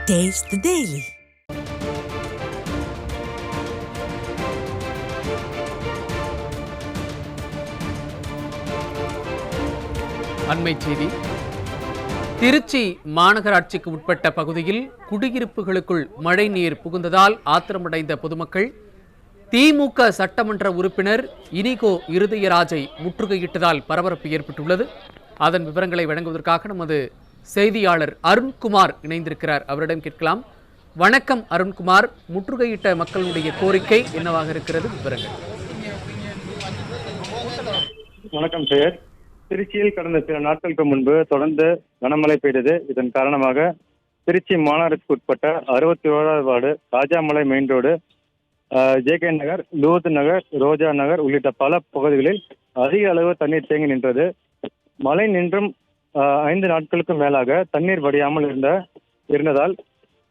Taste the Daily. அண்மை செய்தி. திருச்சி மாநகராட்சிக்கு உட்பட்ட பகுதியில் குடியிருப்புகளுக்குள் மழை நீர் புகுந்ததால் ஆத்திரமடைந்த பொதுமக்கள் திமுக சட்டமன்ற உறுப்பினர் இனிகோ இருதயராஜை முற்றுகையிட்டதால் பரபரப்பு ஏற்பட்டுள்ளது. அதன் விவரங்களை வழங்குவதற்காக நமது செய்தியாளர் அருண்குமார் இணைந்திருக்கிறார். அவரிடம் கேட்கலாம். வணக்கம் அருண்குமார், முற்றுகையிட்ட மக்களுடைய கோரிக்கை என்னவாக இருக்கிறது? விவரங்கள். வணக்கம் சார். திருச்சியில் கடந்த சில நாட்களுக்கு முன்பு தொடர்ந்து கனமழை பெய்தது. இதன் காரணமாக திருச்சி மாநகராட்சிக்கு உட்பட்ட 67வது ward Rajamalai main road, JK நகர், லூத் நகர், ரோஜா நகர் உள்ளிட்ட பல பகுதிகளில் அதிக அளவு தண்ணீர் தேங்கி நின்றது. மழை நின்றும் 5 நாட்களுக்கு மேலாக தண்ணீர் வடியாமல் இருந்ததால்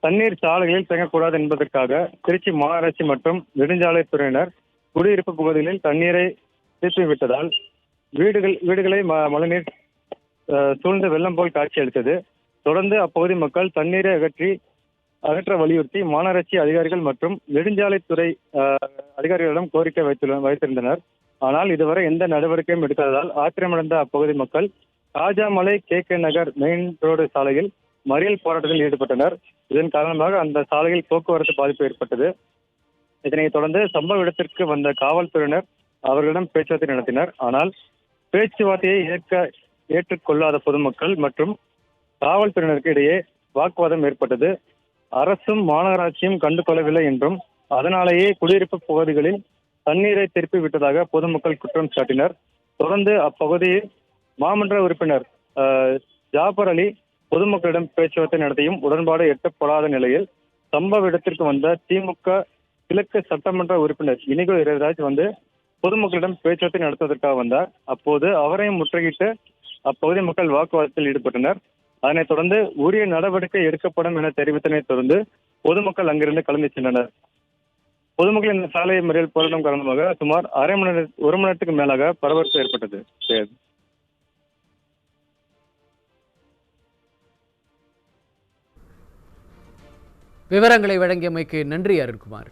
தண்ணீர் சாலைகளில் தேங்கக்கூடாது என்பதற்காக திருச்சி மாநகராட்சி மற்றும் நெடுஞ்சாலைத்துறையினர் குடியிருப்பு பகுதிகளில் தண்ணீரை திருப்பிவிட்டதால் வீடுகளை மழைநீர் சூழ்ந்து வெள்ளம் போல் காட்சியளித்தது. தொடர்ந்து அப்பகுதி மக்கள் தண்ணீரை அகற்ற வலியுறுத்தி மாநகராட்சி அதிகாரிகள் மற்றும் நெடுஞ்சாலைத்துறை அதிகாரிகளிடம் கோரிக்கை வைத்திருந்தனர். ஆனால் இதுவரை எந்த நடவடிக்கையும் எடுக்காததால் ஆத்திரமடைந்த அப்பகுதி மக்கள் ராஜாமலை கேகே நகர் மெயின் ரோடு சாலையில் மறியல் போராட்டத்தில் ஈடுபட்டனர். இதன் காரணமாக அந்த சாலையில் போக்குவரத்து பாதிப்பு ஏற்பட்டது. இதனைத் தொடர்ந்து சம்பவ இடத்திற்கு வந்த காவல்துறையினர் அவர்களிடம் பேச்சுவார்த்தை நடத்தினர். ஆனால் பேச்சுவார்த்தையை ஏற்றுக்கொள்ளாத பொதுமக்கள் மற்றும் காவல்துறையினருக்கு இடையே வாக்குவாதம் ஏற்பட்டது. அரசும் மாநகராட்சியும் கண்டுகொள்ளவில்லை என்றும் அதனாலேயே குடியிருப்பு பகுதிகளில் தண்ணீரை திருப்பி விட்டதாக பொதுமக்கள் குற்றம் சாட்டினர். தொடர்ந்து அப்பகுதியில் மாமன்ற உறுப்பினர் ஜாபர் அலி பொதுமக்களிடம் பேச்சுவார்த்தை நடத்தியும் உடன்பாடு எட்டப்படாத நிலையில் சம்பவ இடத்திற்கு வந்த திமுக கிழக்கு சட்டமன்ற உறுப்பினர் இனிகோ இருதயராஜ் பொதுமக்களிடம் பேச்சுவார்த்தை நடத்துவதற்காக வந்தார். அப்போது அவரையும் முற்றுகையிட்டு அப்பகுதி மக்கள் வாக்குவாதத்தில் ஈடுபட்டனர். அதனைத் தொடர்ந்து உரிய நடவடிக்கை எடுக்கப்படும் என தெரிவித்ததை தொடர்ந்து பொதுமக்கள் அங்கிருந்து கலந்து சென்றனர். பொதுமக்கள் இந்த சாலை மறியல் போராட்டம் காரணமாக சுமார் ஒரு மணி நேரத்துக்கு மேலாக பரபரப்பு ஏற்பட்டது. விவரங்களை வழங்கியமைக்கு நன்றி அருண்குமார்.